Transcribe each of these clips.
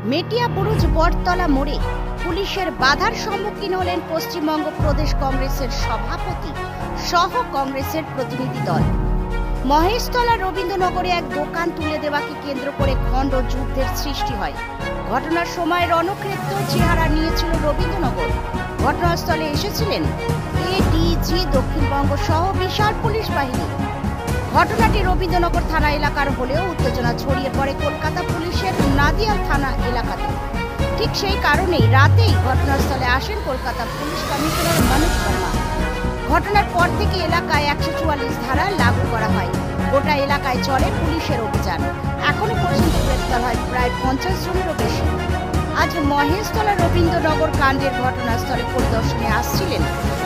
মেটিয়া বুরুজ বটতলা মোড়ে পুলিশের বাধার সম্মুখীন হলেন পশ্চিমবঙ্গ প্রদেশ কংগ্রেসের সভাপতি সহ কংগ্রেসের প্রতিনিধি দল। মহেশতলা রবীন্দ্রনগরে এক দোকান তুলে দেওয়াকে কেন্দ্র করে খণ্ড যুদ্ধের সৃষ্টি হয়। ঘটনার সময় রণক্ষেত্র চেহারা নিয়েছিল রবীন্দ্রনগর। ঘটনাস্থলে এসেছিলেন এডিজি দক্ষিণবঙ্গ সহ বিশাল পুলিশ বাহিনী। ঘটনাটি রবীন্দ্রনগর থানা এলাকার হলেও উত্তেজনা ছড়িয়ে পড়ে কলকাতা পুলিশের নাদিয়াল থানা এলাকাতে। ঠিক সেই কারণেই রাতেই ঘটনাস্থলে আসেন কলকাতা পুলিশ কমিশনার মনোজ বর্মা। ঘটনার পর থেকে এলাকায় 144 ধারা লাগু করা হয়। গোটা এলাকায় চলে পুলিশের অভিযান। এখনো পর্যন্ত গ্রেফতার হয় প্রায় 50 জনেরও বেশি। আজ মহেশতলা রবীন্দ্রনগর কাণ্ডের ঘটনাস্থলে পরিদর্শনে আসছিলেন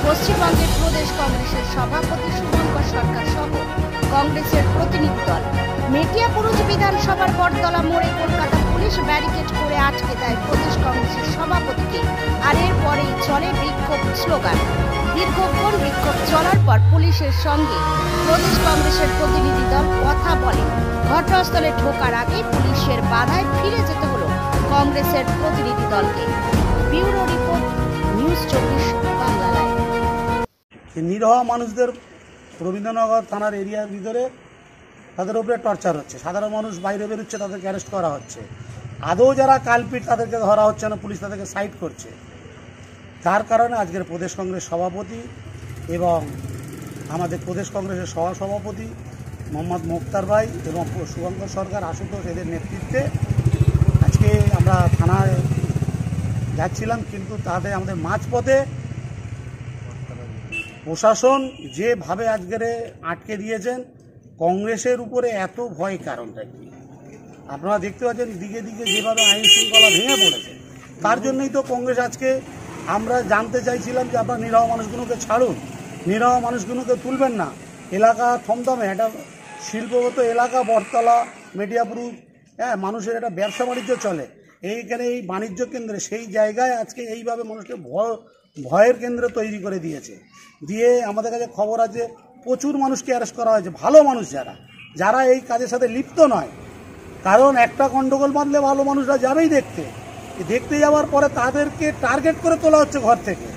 পশ্চিমবঙ্গের প্রদেশ কংগ্রেসের সভাপতি শুভঙ্কর সরকার সহ কংগ্রেসের প্রতিনিধি দল। মেটিয়া বুরুজ বিধানসভার বটতলা মোড়ে কলকাতা পুলিশ ব্যারিকেড করে আটকে দেয় প্রদেশ কংগ্রেসের সভাপতিকে। আর এরপরেই চলে বিক্ষোভ স্লোগান। দীর্ঘক্ষণ বিক্ষোভ চলার পর পুলিশের সঙ্গে প্রদেশ কংগ্রেসের প্রতিনিধি দল কথা বলে। ঘটনাস্থলে ঢোকার আগে পুলিশের বাধায় ফিরে যেতে হলো কংগ্রেসের প্রতিনিধি দলকে। Bureau report, news 24 Bangla live. নিরহ মানুষদের রবীন্দ্রনগর থানার এরিয়ার ভিতরে তাদের উপরে টর্চার হচ্ছে। সাধারণ মানুষ বাইরে বেরোচ্ছে, তাদেরকে অ্যারেস্ট করা হচ্ছে। আদৌ যারা কালপিট তাদেরকে ধরা হচ্ছে না, পুলিশ তাদেরকে সাইড করছে। তার কারণে আজকের প্রদেশ কংগ্রেস সভাপতি এবং আমাদের প্রদেশ কংগ্রেসের সহসভাপতি মোহাম্মদ মুক্তার ভাই এবং শুভঙ্কর সরকার, আশুতোষ এদের নেতৃত্বে আজকে আমরা থানায় যাচ্ছিলাম। কিন্তু আমাদের মাঝপথে প্রশাসন যেভাবে আজকের আটকে দিয়েছেন, কংগ্রেসের উপরে এত ভয় কারণটা কি আপনারা দেখতে পাচ্ছেন। দিকে দিকে যেভাবে আইন শৃঙ্খলা ভেঙে পড়েছে, তার জন্যই তো কংগ্রেস আজকে আমরা জানতে চাইছিলাম যে আপনারা নিরহ মানুষগুলোকে ছাড়ুন, নিরহ মানুষগুলোকে তুলবেন না। এলাকা থমথমে, একটা শিল্পগত এলাকা বটতলা মেটিয়া বুরুজ, মানুষের একটা ব্যবসা বাণিজ্য চলে এইখানে, এই বাণিজ্য কেন্দ্রে সেই জায়গায় আজকে এইভাবে মানুষকে ভয়ের কেন্দ্র তৈরি করে দিয়েছে। দিয়ে আমাদের কাছে খবর আছে প্রচুর মানুষকে অ্যারেস্ট করা হয়েছে, ভালো মানুষ যারা এই কাজের সাথে লিপ্ত নয়। কারণ একটা গন্ডগোল বাঁধলে ভালো মানুষরা যাবেই দেখতে যাওয়ার পরে তাদেরকে টার্গেট করে তোলা হচ্ছে ঘর থেকে।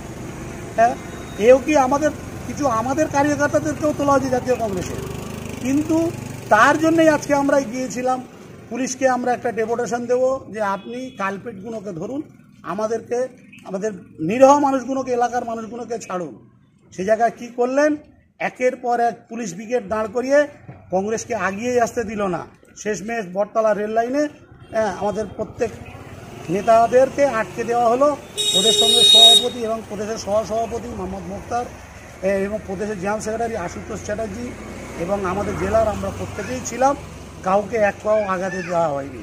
এও কি আমাদের কার্যকর্তাদেরকেও তোলা হচ্ছে জাতীয় কংগ্রেসের। কিন্তু তার জন্যই আজকে আমরা গিয়েছিলাম পুলিশকে, আমরা একটা ডেপুটেশন দেব যে আপনি কালপিটগুলোকে ধরুন, আমাদের নিরহ মানুষগুলোকে, এলাকার মানুষগুলোকে ছাড়ুন। সে জায়গায় কি করলেন, একের পর এক পুলিশ ব্রিগেড দাঁড় করিয়ে কংগ্রেসকে আগিয়ে আসতে দিল না। শেষমেশ বটতলা রেল লাইনে আমাদের প্রত্যেক নেতাদেরকে আটকে দেওয়া হলো। প্রদেশ কংগ্রেস সভাপতি এবং প্রদেশের সহসভাপতি মোহাম্মদ মুক্তার এবং প্রদেশের জেনারেল সেক্রেটারি আশুতোষ চ্যাটার্জি এবং আমাদের জেলার আমরা প্রত্যেকেই ছিলাম। কাউকে এক পাও আগাতে দেওয়া হয়নি।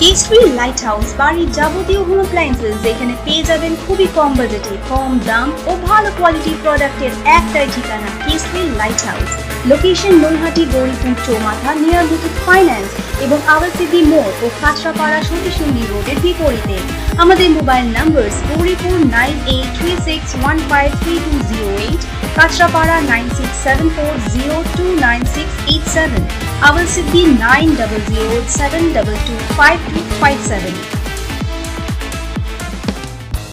কেসরি লাইট হাউস বাড়ির যাবতীয় হোম অ্যাপ্লায়েন্সেস যেখানে পেয়ে যাবেন খুবই কম বাজেটে, কম দাম ও ভালো কোয়ালিটি প্রোডাক্টের একটাই ঠিকানা, Kesari light house. Location Naihati Gauripur চৌমাথা নিয়ার মুথুট ফাইন্যান্স এবং আওয়াল সিদ্দি মোড় ও কাঁচরাপাড়া সতীশুন্ডি রোডের বিপরীতে। আমাদের মোবাইল নম্বর 449836153208, কাঁচরাপাড়া 9674029687, আওয়াল সিদ্দি 9007225257।